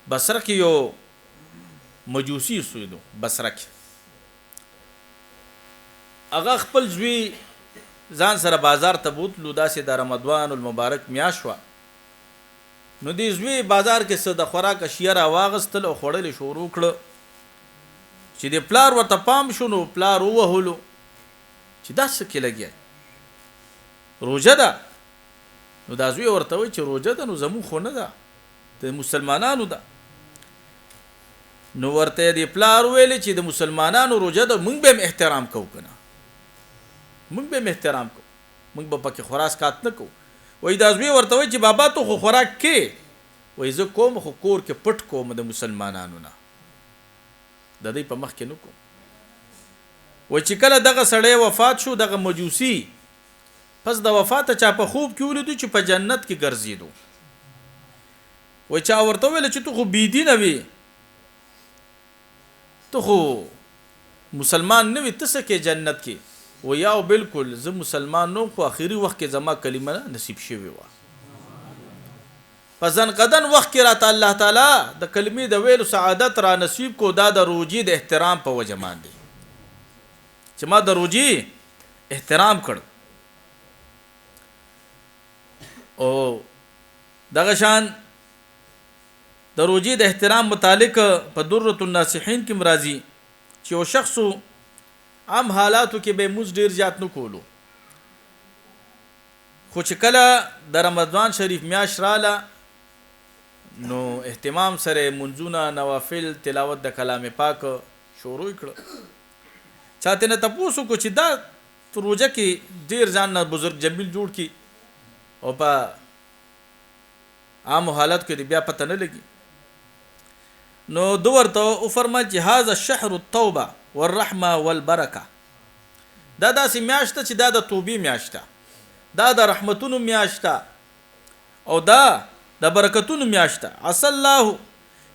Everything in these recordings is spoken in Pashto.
بصره کې یو مجوسی سویدو بصره کې هغه خپل ځوی ځان سره بازار ته بوتلو داسې د رمضان المبارک میاشت وه نو دې ځوی بازار کې څه د خوراک اشیاء راواغستل او خوړل شروع کړه چې د پلار ورته پام شو نو پلار ووهلو چې دا څه کې لګیا روژه ده نو دا ځوی ورته وایي چې روژه ده نو زموږ خو نه ده د مسلمانانو ده نو ورته د پلار ویل چې د مسلمانانو روژه ده موږ به هم احترام کوو که نه موږ به هم احترام کوو موږ به پکې خوراک کات نه کوو وایي دا ځوی ورته وایي چې بابا تو خو خوراک کې وایي زه کوم خو کور کې پټ کوم د مسلمانانو نه د دوی په مخ کې نه کوم وایي چې کله دغه سړی وفات شو دغه مجوسی پس د وفاته چا په خوب کې ولیدو چې په جنت کې ګرځېدو وایي چا ورته ویل چې تو خو بېدینه وې تو خو مسلمان نه وې ته څه کې جنت کې و یا بالکل زه مسلمان نوم خو اخري وخت کې زما کلمه نصیب شوې وه په ځنقدن وخت کې راته الله تعالی د کلمې د ویلو سعادت را نصیب کو دا د روجې د احترام په وجه باندې چې ما د روجې احترام کړ او دغه شان د روجې د احترام متعلق په درة الناصحین کې مرাজি چې یو شخص عام حالاتو کې به موږ ډیر زیات نه کولو خو چې کله د رمضان شریف میاشت رااله نو اهتمام سره منځونه نوافل تلاوت د کلام پاک شروع کړ چاته نه تاسو کو چې دا روزه کې ډیر ځان نه بزرګ جمیل جوړ کی او په عام حالات کې بیا پته نه لګي نو دورته او فرما جهاز الشهر التوبه والرحمه والبرکه دا داسې میاشته چې دا د توبې میاشته دا د رحمتونو میاشته او دا د برکتونو میاشته عسى الله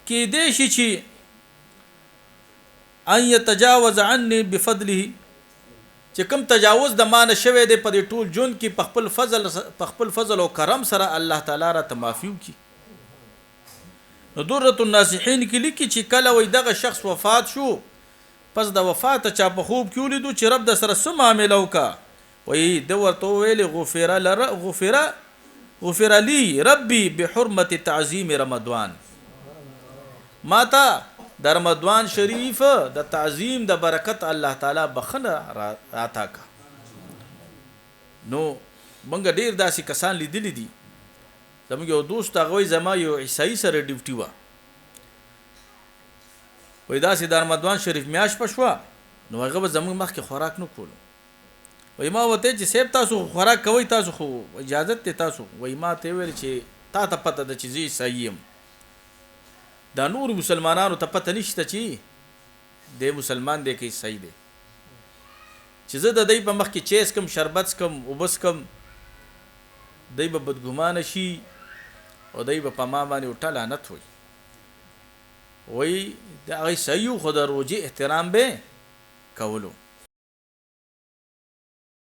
کې دې شي چې ان يتجاوز عني بفضله چې کوم تجاوز د مان شوه دې په ټول جون کې په خپل فضل او کرم سره الله تعالی را تمافیو کی نو درة الناصحین کې لیکي چې کله وای دغه شخص وفات شو پس د وفات چا په خوب کې ولیدو چې رب د سره سم معاملې وکا وای د ورته ویل غفر لي ربي بحرمه تعظیم رمضان ماتا د رمضان شریف د تعظیم د برکت الله تعالی بخنه راتا کا نو مونږ ډیر داسې کسان لیدلی دي زموږ یو دوست هغه زما یو عیسائی سره ډیوټي و وای داسې د رمضان شریف میاش پښوا نو هغه به زموږ مخ کې خوراک نه کولو وای ما وته چې سیب تاسو خوراک کوي تاسو خو اجازه ته تاسو وای ما ته ویل چې تا ته پته د چیزې سایم دا نور مسلمانانو ته پته نشته چې د مسلمان دی کې صحیح دی چې زه د دې په مخ کې چیس کم شربت کم وبس کم دای په بدګمانه شي او دای په ما باندې وټه لعنت وي وای دا غي صحیح خو د روزي احترام به کولو